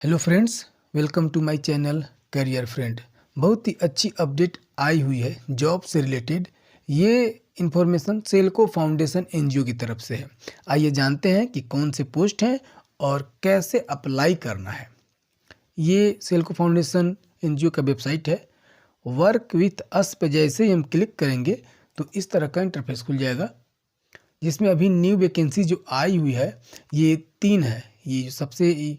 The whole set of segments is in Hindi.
Hello friends, welcome to my channel career friend. बहुत ही अच्छी अपडेट आई हुई है जॉब से रिलेटेड। ये इन्फॉर्मेशन सेल्को फाउंडेशन एनजीओ की तरफ से है। आइए जानते हैं कि कौन से पोस्ट हैं और कैसे अप्लाई करना है। ये सेल्को फाउंडेशन एनजीओ का वेबसाइट है। वर्क विथ अस पे जैसे ही हम क्लिक करेंगे तो इस तरह का इंटरफेस खुल जाएगा, जिसमें अभी न्यू वैकेंसी जो आई हुई है ये 3 है। ये जो सबसे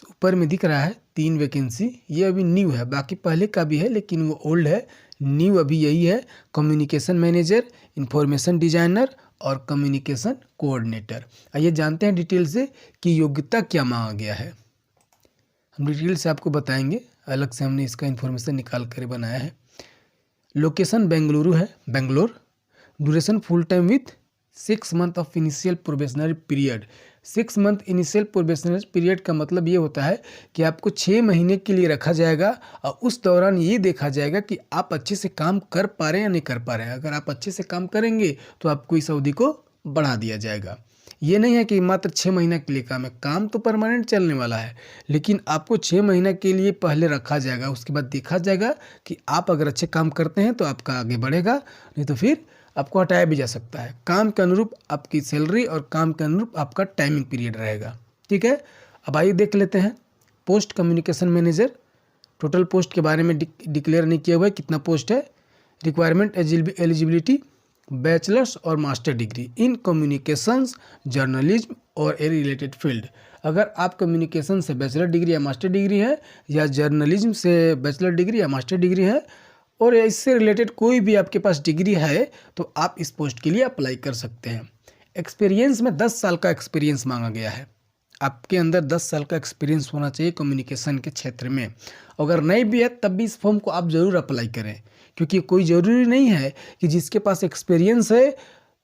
ऊपर में दिख रहा है 3 वैकेंसी, ये अभी न्यू है। बाकी पहले का भी है लेकिन वो ओल्ड है। न्यू अभी यही है, कम्युनिकेशन मैनेजर, इंफॉर्मेशन डिजाइनर और कम्युनिकेशन कोऑर्डिनेटर। आइए जानते हैं डिटेल से कि योग्यता क्या मांगा गया है। हम डिटेल से आपको बताएंगे, अलग से हमने इसका इन्फॉर्मेशन निकाल कर बनाया है। लोकेशन बेंगलुरु है, Bangalore. Duration full time with 6 month of initial probationary period. 6 month initial probationary period का मतलब ये होता है कि आपको 6 महीने के लिए रखा जाएगा और उस दौरान ये देखा जाएगा कि आप अच्छे से काम कर पा रहे हैं या नहीं कर पा रहे हैं। अगर आप अच्छे से काम करेंगे तो आपको इस अवधि को बढ़ा दिया जाएगा। ये नहीं है कि मात्र 6 महीने के लिए काम है, काम तो परमानेंट चलने वाला है, लेकिन आपको 6 महीने के लिए पहले रखा जाएगा। उसके बाद देखा जाएगा कि आप अगर अच्छे काम करते हैं तो आपका आगे बढ़ेगा, नहीं तो फिर आपको हटाया भी जा सकता है। काम के अनुरूप आपकी सैलरी और काम के अनुरूप आपका टाइमिंग पीरियड रहेगा। ठीक है, अब आइए देख लेते हैं post communication manager. Total post के बारे में डिक्लेयर नहीं किया हुआ है कितना पोस्ट है। रिक्वायरमेंट एलिजिबिलिटी बैचलर्स और master degree in communications, journalism और ए रिलेटेड फील्ड। अगर आप कम्युनिकेशन से बैचलर डिग्री या मास्टर डिग्री है, या जर्नलिज्म से बैचलर डिग्री या मास्टर डिग्री है, और इससे रिलेटेड कोई भी आपके पास डिग्री है, तो आप इस पोस्ट के लिए अप्लाई कर सकते हैं। एक्सपीरियंस में 10 साल का एक्सपीरियंस मांगा गया है। आपके अंदर 10 साल का एक्सपीरियंस होना चाहिए कम्युनिकेशन के क्षेत्र में। अगर नहीं भी है तब भी इस फॉर्म को आप ज़रूर अप्लाई करें, क्योंकि कोई ज़रूरी नहीं है कि जिसके पास एक्सपीरियंस है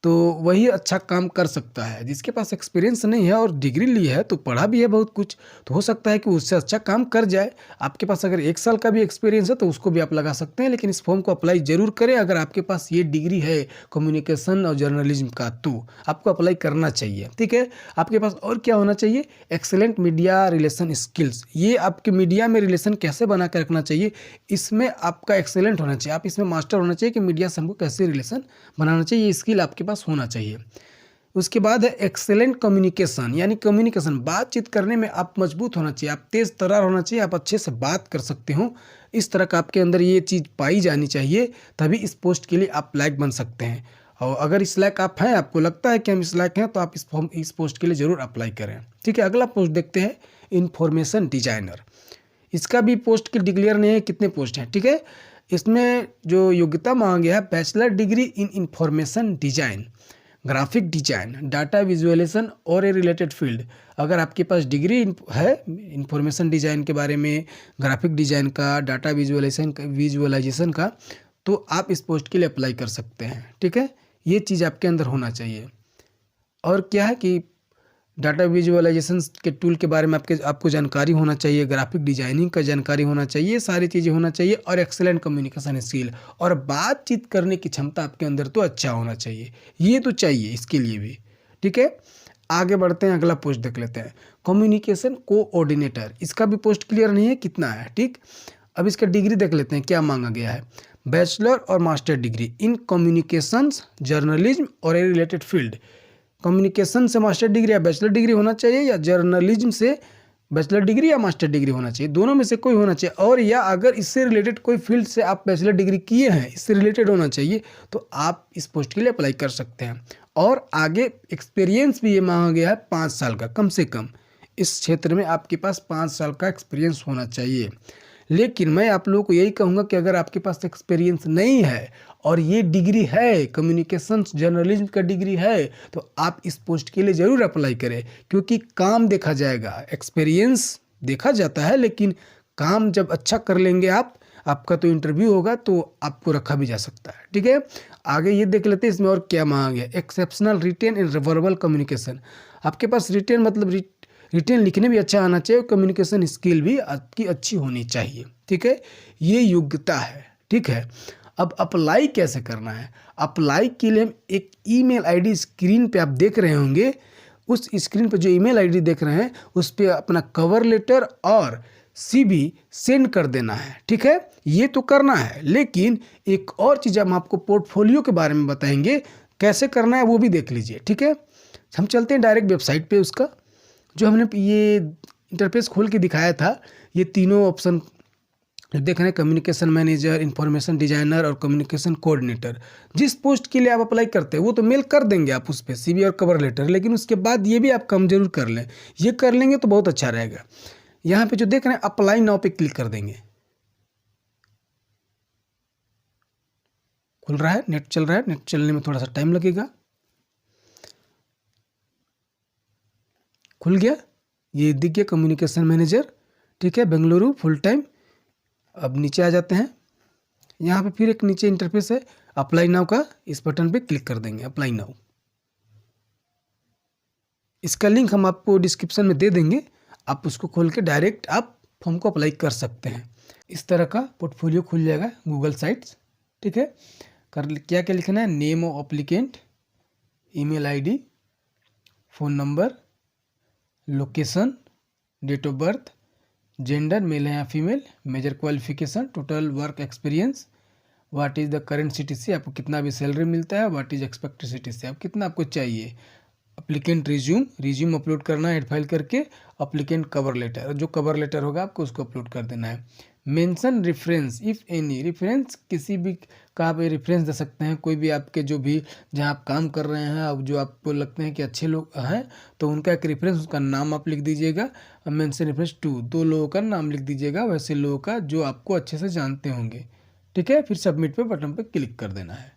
तो वही अच्छा काम कर सकता है। जिसके पास एक्सपीरियंस नहीं है और डिग्री ली है तो पढ़ा भी है बहुत कुछ, तो हो सकता है कि उससे अच्छा काम कर जाए। आपके पास अगर 1 साल का भी एक्सपीरियंस है तो उसको भी आप लगा सकते हैं, लेकिन इस फॉर्म को अप्लाई जरूर करें। अगर आपके पास ये डिग्री है कम्युनिकेशन और जर्नलिज्म का तो आपको अप्लाई करना चाहिए। ठीक है, आपके पास और क्या होना चाहिए? Excellent media relation skills. ये आपके मीडिया में रिलेशन कैसे बना कर रखना चाहिए, इसमें आपका एक्सेलेंट होना चाहिए। आप इसमें मास्टर होना चाहिए कि मीडिया से हमको कैसे रिलेशन बनाना चाहिए, ये स्किल आपके पास होना चाहिए। उसके बाद है एक्सेलेंट कम्युनिकेशन, यानी कम्युनिकेशन, बातचीत करने में आप मजबूत होना चाहिए, आप तेज तर्रार होना चाहिए, आप अच्छे से बात कर सकते हो। इस तरह का आपके अंदर ये चीज़ पाई जानी चाहिए, तभी इस पोस्ट के लिए आप लायक बन सकते हैं। और अगर इस लायक आप हैं, आपको लगता है कि हम इस लायक हैं, तो आप इस पोस्ट के लिए ज़रूर अप्लाई करें। ठीक है, अगला पोस्ट देखते हैं, इंफॉर्मेशन डिजाइनर। इसका भी पोस्ट के डिक्लेयर नहीं है कितने पोस्ट हैं। ठीक है, इसमें जो योग्यता मांगा गया है, bachelor degree in information design, graphic design, data visualization और ए रिलेटेड फील्ड। अगर आपके पास डिग्री है इंफॉर्मेशन डिजाइन के बारे में, ग्राफिक डिजाइन का, डाटा विजुअलाइजेशन का, तो आप इस पोस्ट के लिए अप्लाई कर सकते हैं। ठीक है, ये चीज़ आपके अंदर होना चाहिए। और क्या है कि डाटा विजुअलाइजेशन के टूल के बारे में आपको जानकारी होना चाहिए, ग्राफिक डिजाइनिंग का जानकारी होना चाहिए, सारी चीज़ें होना चाहिए, और एक्सेलेंट कम्युनिकेशन स्किल और बातचीत करने की क्षमता आपके अंदर तो अच्छा होना चाहिए। ये तो चाहिए इसके लिए भी। ठीक है, आगे बढ़ते हैं, अगला पोस्ट देख लेते हैं, कम्युनिकेशन कोऑर्डिनेटर। इसका भी पोस्ट क्लियर नहीं है कितना है। ठीक, अब इसका डिग्री देख लेते हैं क्या मांगा गया है। बैचलर और master degree in communications, journalism और ए रिलेटेड फील्ड। कम्युनिकेशन से मास्टर डिग्री या बैचलर डिग्री होना चाहिए, या जर्नलिज्म से बैचलर डिग्री या मास्टर डिग्री होना चाहिए, दोनों में से कोई होना चाहिए। और या अगर इससे रिलेटेड कोई फील्ड से आप बैचलर डिग्री किए हैं, इससे रिलेटेड होना चाहिए, तो आप इस पोस्ट के लिए अप्लाई कर सकते हैं। और आगे एक्सपीरियंस भी ये मांगा गया है 5 साल का, कम से कम इस क्षेत्र में आपके पास 5 साल का एक्सपीरियंस होना चाहिए। लेकिन मैं आप लोगों को यही कहूँगा कि अगर आपके पास एक्सपीरियंस नहीं है और ये डिग्री है, कम्युनिकेशन जर्नलिज्म का डिग्री है, तो आप इस पोस्ट के लिए ज़रूर अप्लाई करें, क्योंकि काम देखा जाएगा। एक्सपीरियंस देखा जाता है, लेकिन काम जब अच्छा कर लेंगे आपका तो इंटरव्यू होगा तो आपको रखा भी जा सकता है। ठीक है, आगे ये देख लेते हैं इसमें और क्या मांगा गया। Exceptional written and verbal communication. आपके पास रिटेन मतलब रिटेन लिखने भी अच्छा आना चाहिए, कम्युनिकेशन स्किल भी आपकी अच्छी होनी चाहिए। ठीक है, ये योग्यता है। ठीक है, अब अप्लाई कैसे करना है? अप्लाई के लिए हम एक ईमेल आईडी स्क्रीन पे आप देख रहे होंगे, उस स्क्रीन पर जो ईमेल आईडी देख रहे हैं उस पर अपना कवर लेटर और सीवी सेंड कर देना है। ठीक है, ये तो करना है, लेकिन एक और चीज़ हम आपको पोर्टफोलियो के बारे में बताएंगे, कैसे करना है वो भी देख लीजिए। ठीक है, हम चलते हैं डायरेक्ट वेबसाइट पे। उसका जो हमने ये इंटरफेस खोल के दिखाया था, ये तीनों ऑप्शन देख रहे हैं, कम्युनिकेशन मैनेजर, इंफॉर्मेशन डिजाइनर और कम्युनिकेशन कोऑर्डिनेटर। जिस पोस्ट के लिए आप अप्लाई करते हैं वो तो मेल कर देंगे आप उस पर, सीवी और कवर लेटर, लेकिन उसके बाद ये भी आप काम जरूर कर लें। ये कर लेंगे तो बहुत अच्छा रहेगा। यहाँ पे जो देख रहे हैं अप्लाई नाउ पे क्लिक कर देंगे। खुल रहा है, नेट चल रहा है, नेट चलने में थोड़ा सा टाइम लगेगा। खुल गया, ये दिख गया कम्युनिकेशन मैनेजर। ठीक है, बेंगलुरु फुल टाइम। अब नीचे आ जाते हैं, यहाँ पे फिर एक नीचे इंटरफेस है अप्लाई नाउ का, इस बटन पे क्लिक कर देंगे, अप्लाई नाउ। इसका लिंक हम आपको डिस्क्रिप्शन में दे देंगे, आप उसको खोल के डायरेक्ट आप फॉर्म को अप्लाई कर सकते हैं। इस तरह का पोर्टफोलियो खुल जाएगा गूगल साइट्स। ठीक है, क्या क्या लिखना है, name of applicant, email ID, phone number, location, date of birth, gender male है या female, major qualification, total work experience, what is the current CTC, आपको कितना भी सैलरी मिलता है, व्हाट इज़ एक्सपेक्टेड सीटीसी, आप कितना आपको चाहिए, अप्लीकेंट रिज्यूम अपलोड करना है, एड फाइल करके, अप्लीकेंट कवर लेटर, जो कवर लेटर होगा आपको उसको अपलोड कर देना है। Mention reference if any, reference किसी भी का आप रेफरेंस दे सकते हैं, कोई भी आपके जो भी जहां आप काम कर रहे हैं, अब जो आपको लगते हैं कि अच्छे लोग हैं तो उनका एक रेफरेंस, उसका नाम आप लिख दीजिएगा। मेंशन रेफरेंस टू, 2 लोगों का नाम लिख दीजिएगा, वैसे लोगों का जो आपको अच्छे से जानते होंगे। ठीक है, फिर सबमिट पे बटन पे क्लिक कर देना है।